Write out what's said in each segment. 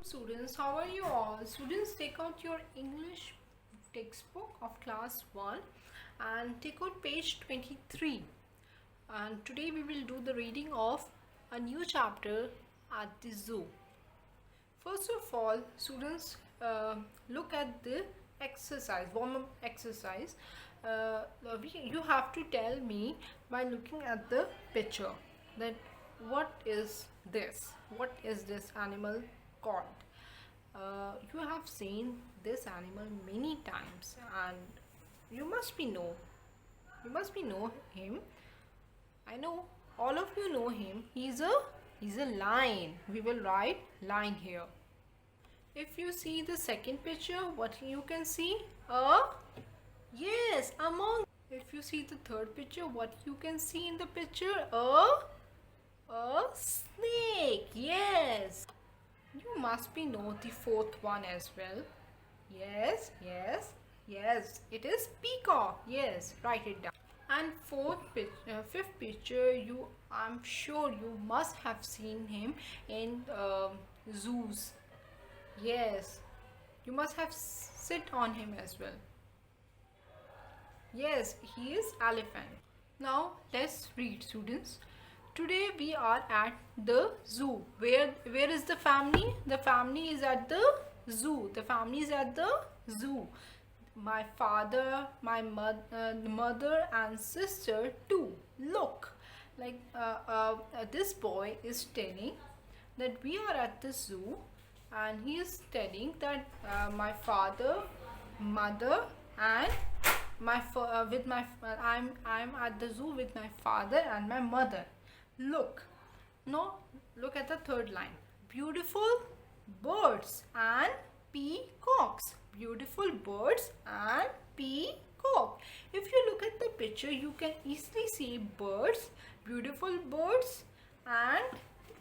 Students, how are you all? Students, take out your English textbook of class 1 and take out page 23. And today we will do the reading of a new chapter at the zoo. First of all, students, look at the exercise, warm-up exercise. You have to tell me by looking at the picture that what is this? What is this animal called? You have seen this animal many times, and you must be know him. I know all of you know him. He's a lion. We will write lion here. If you see the second picture, what you can see? Yes, a monkey. If you see the third picture, what you can see in the picture? A snake. Yes. You must be know the fourth one as well. Yes, yes, yes. It is peacock. Yes, write it down. And fifth picture, I'm sure you must have seen him in zoos. Yes, you must have sit on him as well. Yes, he is elephant. Now let's read, students. Today we are at the zoo. Where is the family? The family is at the zoo. The family is at the zoo. My father, my mother and sister too. Look, like this boy is telling that we are at the zoo, and he is telling that my father, mother, and I'm at the zoo with my father and my mother. Look, now look at the third line. Beautiful birds and peacocks. Beautiful birds and peacock. If you look at the picture, you can easily see birds, beautiful birds, and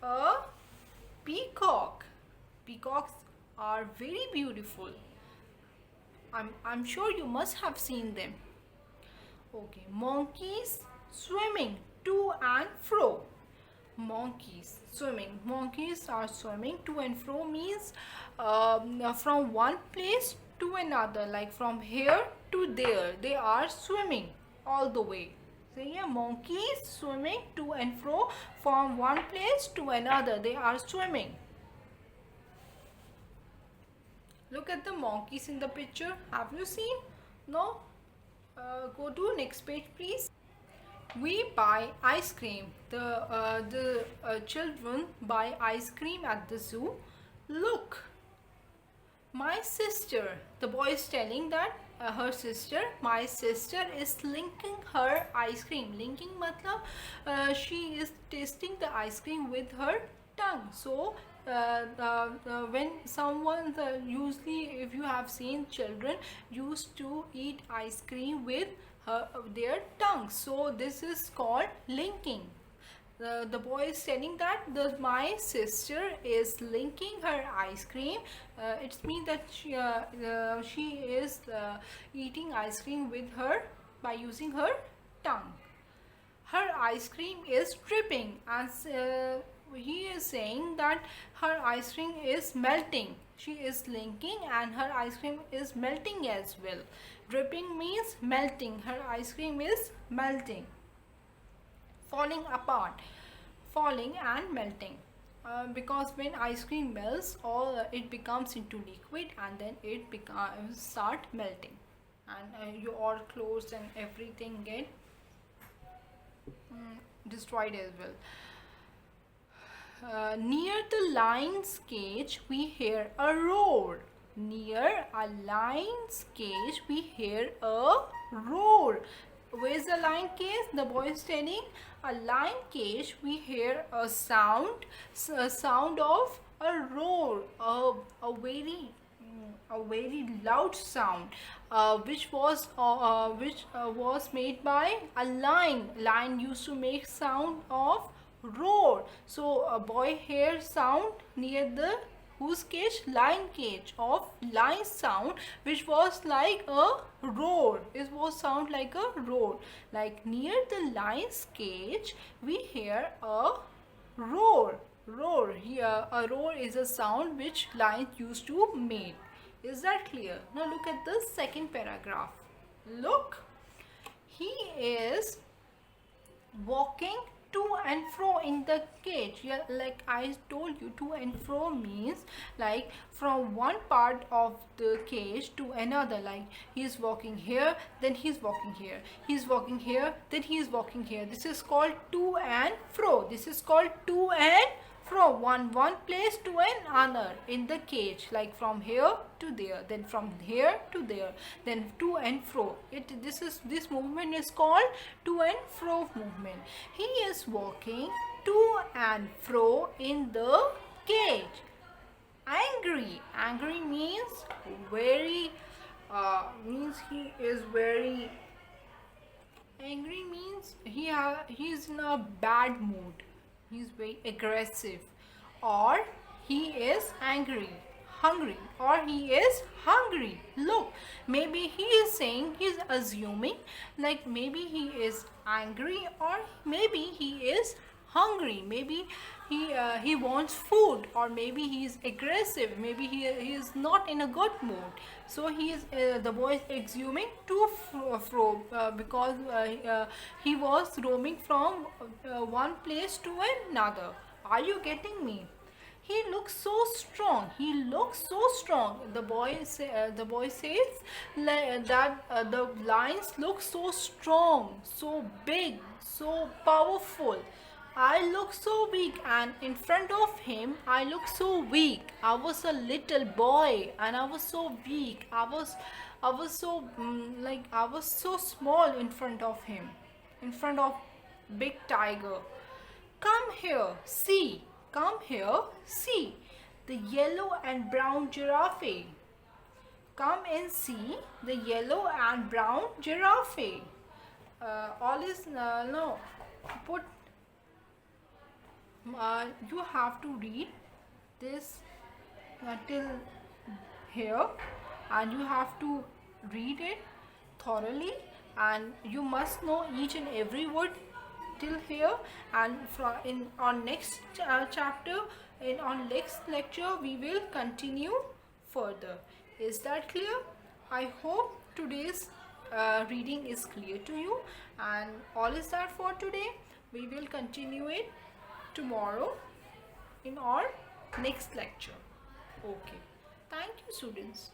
a peacock. Peacocks are very beautiful. I'm sure you must have seen them. Okay, monkeys swimming to and fro. Monkeys swimming. Monkeys are swimming to and fro means from one place to another, like from here to there. They are swimming all the way. So yeah, monkeys swimming to and fro from one place to another. They are swimming. Look at the monkeys in the picture. Have you seen? No? Go to next page, please. We buy ice cream. The children buy ice cream at the zoo. Look, my sister. The boy is telling that her sister. My sister is linking her ice cream. Linking matlab she is tasting the ice cream with her tongue. So when someone usually, if you have seen children used to eat ice cream with their tongue, so this is called linking. The boy is telling that my sister is linking her ice cream. It means that she is eating ice cream with her by using her tongue. Her ice cream is dripping, and he is saying that her ice cream is melting. She is linking and her ice cream is melting as well. Dripping means melting. Her ice cream is melting. Falling apart. Falling and melting. Because when ice cream melts, it becomes into liquid, and then it start melting, and your clothes and everything get destroyed as well. Near the lion's cage, we hear a roar. Near a lion's cage, we hear a roar. Where's the lion cage? The boy is telling a lion cage. We hear a sound of a roar, a very loud sound, which was made by a lion. Lion used to make sound of roar. So a boy hears sound near the whose cage? Lion cage of lion sound, which was like a roar. It was sound like a roar. Like near the lion's cage, we hear a roar. roar. Here, a roar is a sound which lions used to make. Is that clear? Now look at the second paragraph. Look, he is walking to and fro in the cage. Yeah, like I told you, to and fro means like from one part of the cage to another. Like he's walking here, then he's walking here, he's walking here, then he's walking here. This is called to and fro. This is called to and from one place to another in the cage, like from here to there, then from here to there, then to and fro. This movement is called to and fro movement. He is walking to and fro in the cage. Angry means very means he is very angry, means he is in a bad mood. He's very aggressive, or he is hungry, or he is hungry. Look, maybe he is saying, he's assuming like maybe he is angry, or maybe he is hungry. Maybe he wants food, or maybe he is aggressive. Maybe he is not in a good mood. So he is the boy is assuming to fro because he was roaming from one place to another. Are you getting me? He looks so strong. He looks so strong. The boy says that the lions look so strong, so big, so powerful. I look so weak, and in front of him I look so weak. I was a little boy and I was so weak. I was so I was so small in front of him, in front of big tiger. Come here, see. Come here, see. The yellow and brown giraffe. Come and see the yellow and brown giraffe. All is no. Put. You have to read this till here, and you have to read it thoroughly, and you must know each and every word till here. And in on next chapter, in on next lecture, we will continue further. Is that clear? I hope today's reading is clear to you, and all is that for today. We will continue it tomorrow in our next lecture. Okay, thank you, students.